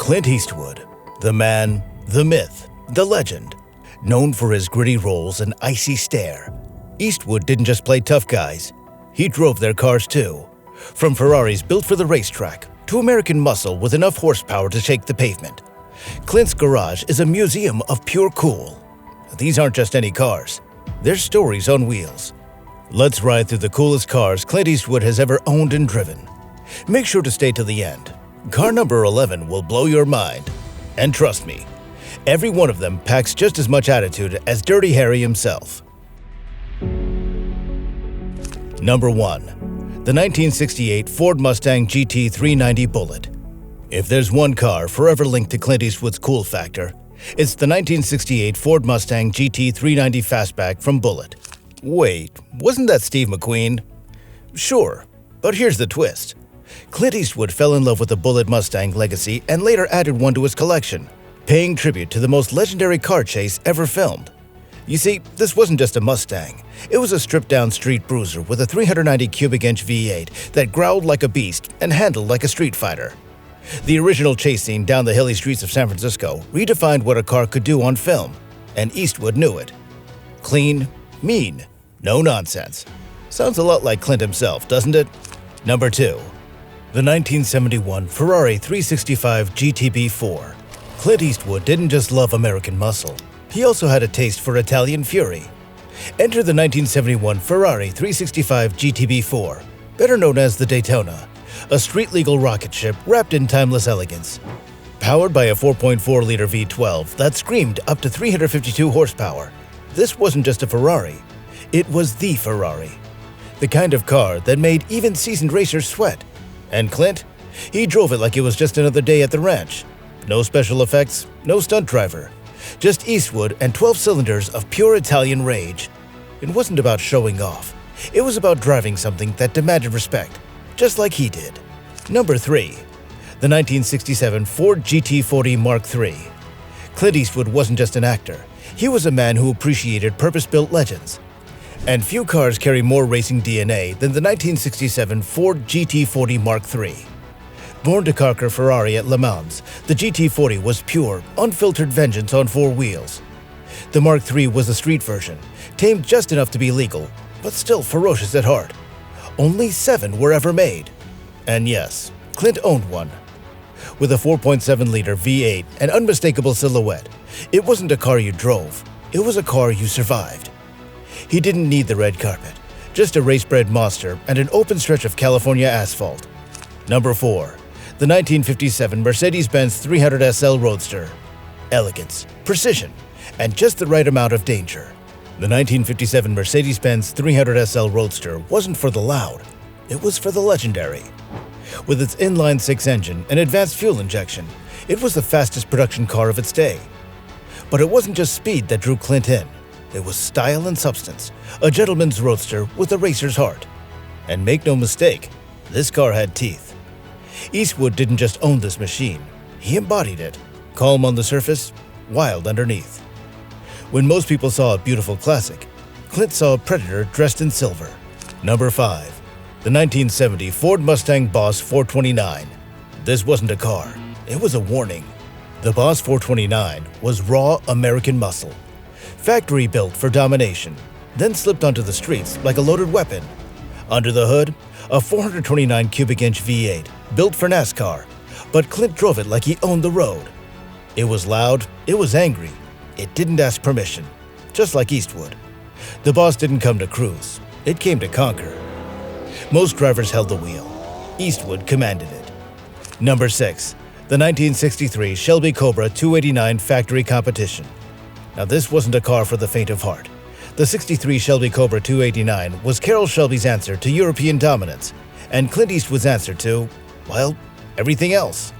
Clint Eastwood, the man, the myth, the legend. Known for his gritty roles and icy stare, Eastwood didn't just play tough guys, he drove their cars too. From Ferraris built for the racetrack to American muscle with enough horsepower to shake the pavement. Clint's garage is a museum of pure cool. These aren't just any cars, they're stories on wheels. Let's ride through the coolest cars Clint Eastwood has ever owned and driven. Make sure to stay to the end. Car number 11 will blow your mind. And trust me, every one of them packs just as much attitude as Dirty Harry himself. Number 1. The 1968 Ford Mustang GT 390 Bullitt. If there's one car forever linked to Clint Eastwood's cool factor, it's the 1968 Ford Mustang GT 390 Fastback from Bullitt. Wait, wasn't that Steve McQueen? Sure, but here's the twist. Clint Eastwood fell in love with the Bullitt Mustang legacy and later added one to his collection, paying tribute to the most legendary car chase ever filmed. You see, this wasn't just a Mustang. It was a stripped-down street bruiser with a 390 cubic inch V8 that growled like a beast and handled like a street fighter. The original chase scene down the hilly streets of San Francisco redefined what a car could do on film, and Eastwood knew it. Clean, mean, no nonsense. Sounds a lot like Clint himself, doesn't it? Number 2. The 1971 Ferrari 365 GTB4. Clint Eastwood didn't just love American muscle, he also had a taste for Italian fury. Enter the 1971 Ferrari 365 GTB4, better known as the Daytona, a street-legal rocket ship wrapped in timeless elegance. Powered by a 4.4-liter V12 that screamed up to 352 horsepower, this wasn't just a Ferrari, it was the Ferrari. The kind of car that made even seasoned racers sweat. And Clint? He drove it like it was just another day at the ranch. No special effects, no stunt driver. Just Eastwood and 12 cylinders of pure Italian rage. It wasn't about showing off. It was about driving something that demanded respect, just like he did. Number 3. The 1967 Ford GT40 Mark III. Clint Eastwood wasn't just an actor. He was a man who appreciated purpose-built legends. And few cars carry more racing DNA than the 1967 Ford GT40 Mark III. Born to conquer Ferrari at Le Mans, the GT40 was pure, unfiltered vengeance on four wheels. The Mark III was a street version, tamed just enough to be legal, but still ferocious at heart. Only 7 were ever made. And yes, Clint owned one. With a 4.7-liter V8 and unmistakable silhouette, it wasn't a car you drove, it was a car you survived. He didn't need the red carpet, just a race-bred monster and an open stretch of California asphalt. Number 4. The 1957 Mercedes-Benz 300 SL Roadster. Elegance, precision, and just the right amount of danger. The 1957 Mercedes-Benz 300 SL Roadster wasn't for the loud, it was for the legendary. With its inline-6 engine and advanced fuel injection, it was the fastest production car of its day. But it wasn't just speed that drew Clint in. It was style and substance, a gentleman's roadster with a racer's heart. And make no mistake, this car had teeth. Eastwood didn't just own this machine, he embodied it. Calm on the surface, wild underneath. When most people saw a beautiful classic, Clint saw a predator dressed in silver. Number 5. The 1970 Ford Mustang Boss 429. This wasn't a car, it was a warning. The Boss 429 was raw American muscle. Factory built for domination, then slipped onto the streets like a loaded weapon. Under the hood, a 429 cubic inch V8, built for NASCAR, but Clint drove it like he owned the road. It was loud, it was angry, it didn't ask permission, just like Eastwood. The Boss didn't come to cruise, it came to conquer. Most drivers held the wheel, Eastwood commanded it. Number 6. The 1963 Shelby Cobra 289 Factory Competition. Now this wasn't a car for the faint of heart. The '63 Shelby Cobra 289 was Carroll Shelby's answer to European dominance, and Clint Eastwood's answer to, well, everything else.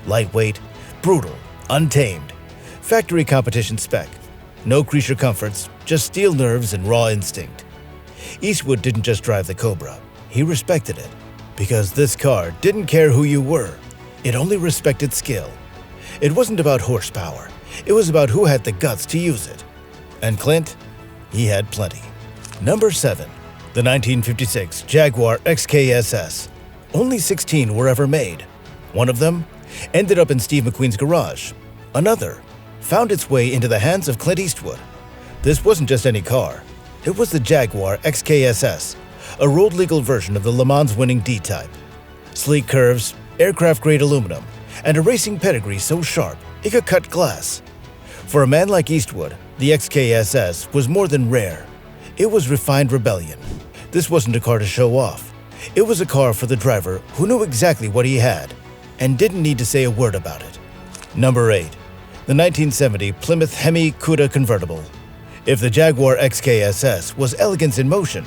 Lightweight, brutal, untamed. Factory competition spec. No creature comforts, just steel nerves and raw instinct. Eastwood didn't just drive the Cobra, he respected it. Because this car didn't care who you were, it only respected skill. It wasn't about horsepower. It was about who had the guts to use it. And Clint, he had plenty. Number 7. The 1956 Jaguar XKSS. Only 16 were ever made. One of them, ended up in Steve McQueen's garage. Another found its way into the hands of Clint Eastwood. This wasn't just any car. It was the Jaguar XKSS, a road-legal version of the Le Mans winning D-Type. Sleek curves, aircraft-grade aluminum, and a racing pedigree so sharp it could cut glass. For a man like Eastwood, the XKSS was more than rare. It was refined rebellion. This wasn't a car to show off. It was a car for the driver who knew exactly what he had and didn't need to say a word about it. Number 8. The 1970 Plymouth Hemi Cuda convertible. If the Jaguar XKSS was elegance in motion,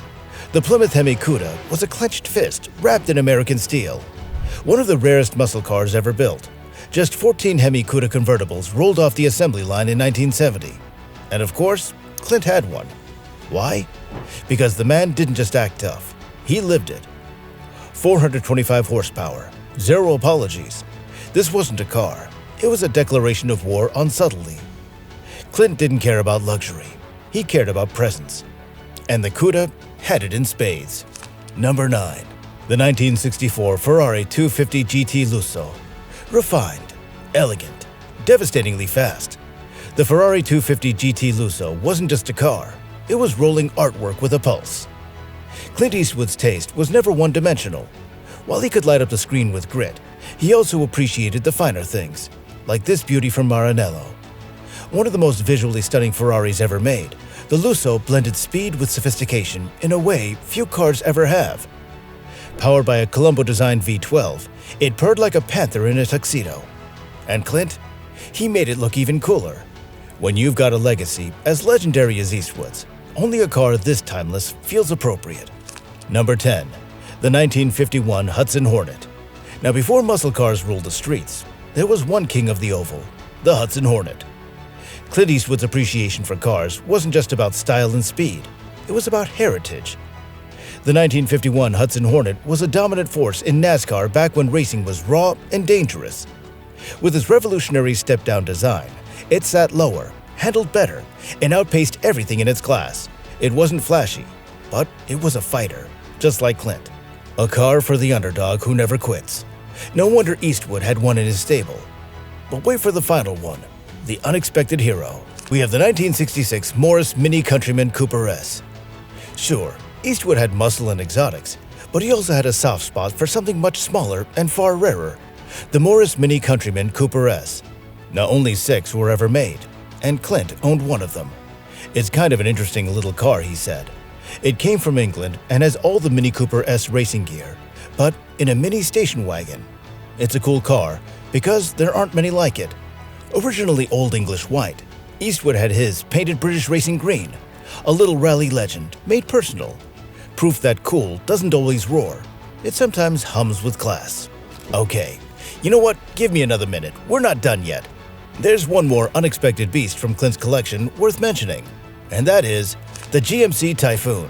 the Plymouth Hemi Cuda was a clenched fist wrapped in American steel. One of the rarest muscle cars ever built. Just 14 Hemi Cuda convertibles rolled off the assembly line in 1970. And of course, Clint had one. Why? Because the man didn't just act tough, he lived it. 425 horsepower, 0 apologies. This wasn't a car, it was a declaration of war on subtlety. Clint didn't care about luxury, he cared about presence. And the Cuda had it in spades. Number 9. The 1964 Ferrari 250 GT Lusso. Refined, elegant, devastatingly fast. The Ferrari 250 GT Lusso wasn't just a car, it was rolling artwork with a pulse. Clint Eastwood's taste was never one-dimensional. While he could light up the screen with grit, he also appreciated the finer things, like this beauty from Maranello. One of the most visually stunning Ferraris ever made, the Lusso blended speed with sophistication in a way few cars ever have. Powered by a Colombo-designed V12, it purred like a panther in a tuxedo. And Clint? He made it look even cooler. When you've got a legacy as legendary as Eastwood's, only a car this timeless feels appropriate. Number 10. The 1951 Hudson Hornet. Now before muscle cars ruled the streets, there was one king of the oval, the Hudson Hornet. Clint Eastwood's appreciation for cars wasn't just about style and speed, it was about heritage. The 1951 Hudson Hornet was a dominant force in NASCAR back when racing was raw and dangerous. With its revolutionary step-down design, it sat lower, handled better, and outpaced everything in its class. It wasn't flashy, but it was a fighter, just like Clint. A car for the underdog who never quits. No wonder Eastwood had one in his stable. But wait for the final one, the unexpected hero. We have the 1966 Morris Mini Countryman Cooper S. Sure, Eastwood had muscle and exotics, but he also had a soft spot for something much smaller and far rarer, the Morris Mini Countryman Cooper S. Now only 6 were ever made, and Clint owned one of them. It's kind of an interesting little car, he said. It came from England and has all the Mini Cooper S racing gear, but in a mini station wagon. It's a cool car because there aren't many like it. Originally Old English white, Eastwood had his painted British racing green, a little rally legend made personal. Proof that cool doesn't always roar, it sometimes hums with class. Okay, you know what? Give me another minute, we're not done yet. There's one more unexpected beast from Clint's collection worth mentioning, and that is the GMC Typhoon.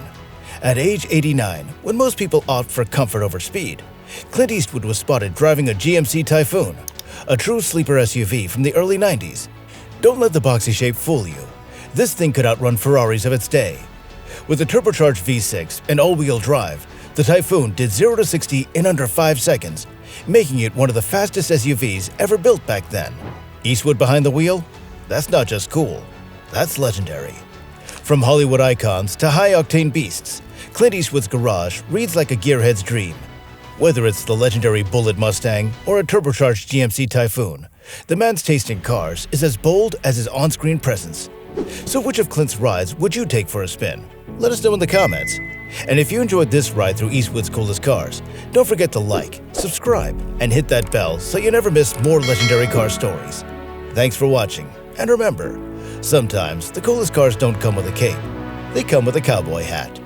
At age 89, when most people opt for comfort over speed, Clint Eastwood was spotted driving a GMC Typhoon, a true sleeper SUV from the early 90s. Don't let the boxy shape fool you. This thing could outrun Ferraris of its day. With a turbocharged V6 and all-wheel drive, the Typhoon did 0 to 60 in under 5 seconds, making it one of the fastest SUVs ever built back then. Eastwood behind the wheel? That's not just cool, that's legendary. From Hollywood icons to high-octane beasts, Clint Eastwood's garage reads like a gearhead's dream. Whether it's the legendary Bullitt Mustang or a turbocharged GMC Typhoon, the man's taste in cars is as bold as his on-screen presence. So which of Clint's rides would you take for a spin? Let us know in the comments. And if you enjoyed this ride through Eastwood's coolest cars, don't forget to like, subscribe, and hit that bell so you never miss more legendary car stories. Thanks for watching, and remember, sometimes the coolest cars don't come with a cape, they come with a cowboy hat.